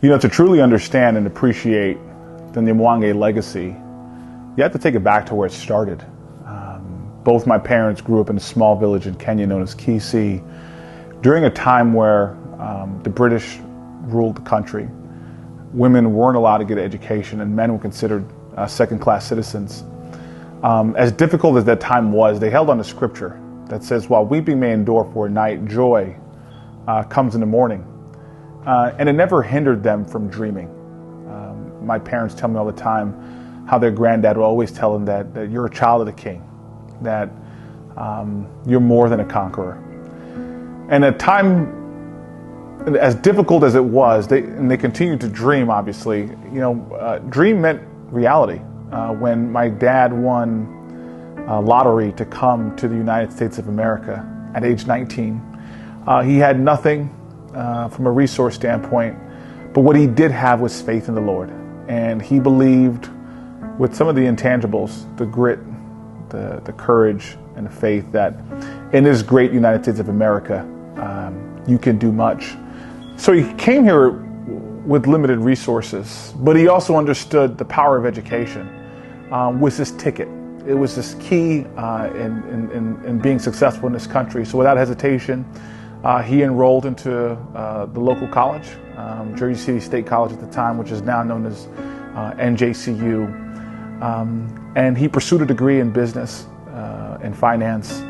You know, to truly understand and appreciate the Nyamwange legacy, you have to take it back to where it started. Both my parents grew up in a small village in Kenya known as Kisii during a time where the British ruled the country. Women weren't allowed to get an education and men were considered second-class citizens. As difficult as that time was, they held on to scripture that says, while weeping may endure for a night, joy comes in the morning. And it never hindered them from dreaming. My parents tell me all the time how their granddad would always tell them that you're a child of the king, that you're more than a conqueror. And at time, as difficult as it was, they continued to dream, obviously. You know, dream meant reality. When my dad won a lottery to come to the United States of America at age 19, he had nothing from a resource standpoint, but what he did have was faith in the Lord. And he believed with some of the intangibles, the grit, the courage, and the faith that in this great United States of America, you can do much. So he came here with limited resources, but he also understood the power of education was his ticket. It was his key in being successful in this country. So without hesitation, he enrolled into the local college, Jersey City State College at the time, which is now known as NJCU. And he pursued a degree in business and finance.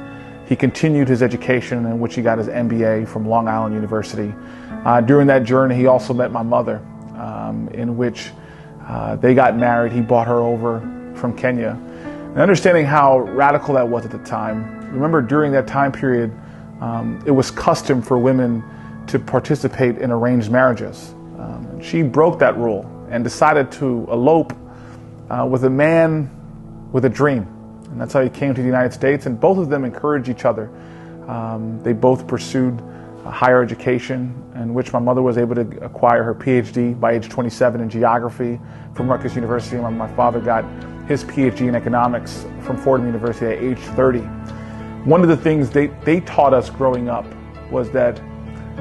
He continued his education, in which he got his MBA from Long Island University. During that journey, he also met my mother, in which they got married. He brought her over from Kenya. And understanding how radical that was at the time, remember during that time period, it was custom for women to participate in arranged marriages. And she broke that rule and decided to elope with a man with a dream. And that's how he came to the United States, and both of them encouraged each other. They both pursued higher education, in which my mother was able to acquire her PhD by age 27 in geography from Rutgers University. And my father got his PhD in economics from Fordham University at age 30. One of the things they taught us growing up was that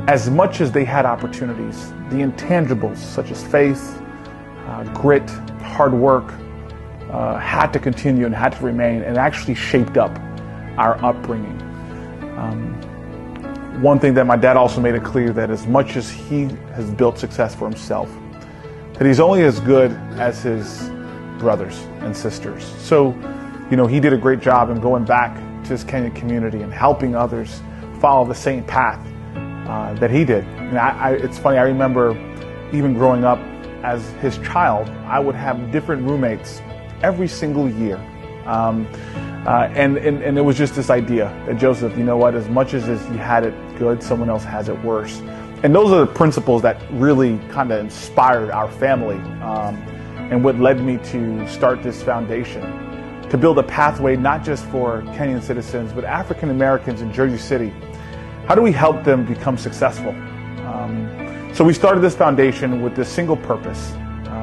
as much as they had opportunities, the intangibles such as faith, grit, hard work, had to continue and had to remain, and actually shaped up our upbringing. One thing that my dad also made it clear, that as much as he has built success for himself, that he's only as good as his brothers and sisters. So, you know, he did a great job in going back to his Kenyan community and helping others follow the same path that he did. And it's funny, I remember even growing up as his child, I would have different roommates every single year. And it was just this idea that, Joseph, you know what, as much as you had it good, someone else has it worse. And those are the principles that really kind of inspired our family, and what led me to start this foundation, to build a pathway not just for Kenyan citizens, but African Americans in Jersey City. How do we help them become successful? So we started this foundation with this single purpose,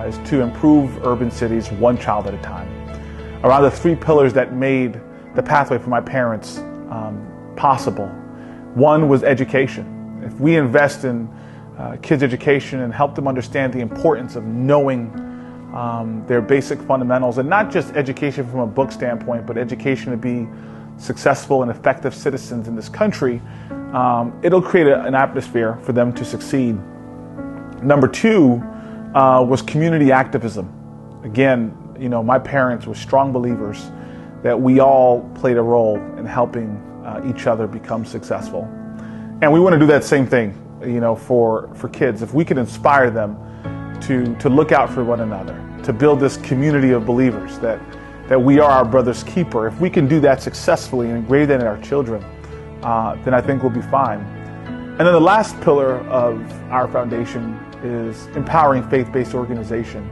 is to improve urban cities one child at a time, around the three pillars that made the pathway for my parents possible. One was education. If we invest in kids' education and help them understand the importance of knowing their basic fundamentals, and not just education from a book standpoint, but education to be successful and effective citizens in this country, it'll create an atmosphere for them to succeed. Number two was community activism. Again, you know, my parents were strong believers that we all played a role in helping each other become successful. And we want to do that same thing, you know, for kids. If we can inspire them to look out for one another, to build this community of believers, that we are our brother's keeper. If we can do that successfully and engrave that in our children, then I think we'll be fine. And then the last pillar of our foundation is empowering faith-based organization.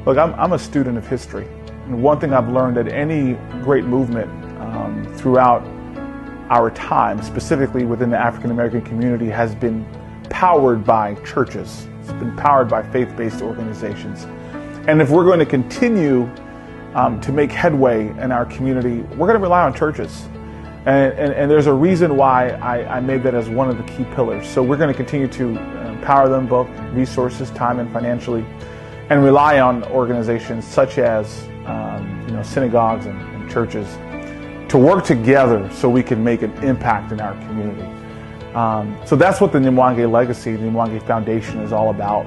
Look, I'm a student of history, and one thing I've learned that any great movement throughout our time, specifically within the African American community, has been powered by churches. It's been powered by faith-based organizations. And if we're going to continue to make headway in our community, we're going to rely on churches. And there's a reason why I made that as one of the key pillars. So we're going to continue to empower them both resources, time and financially, and rely on organizations such as synagogues and churches to work together so we can make an impact in our community. So that's what the Nyamwange legacy, the Nyamwange Foundation is all about.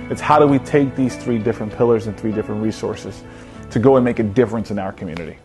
It's how do we take these three different pillars and three different resources to go and make a difference in our community.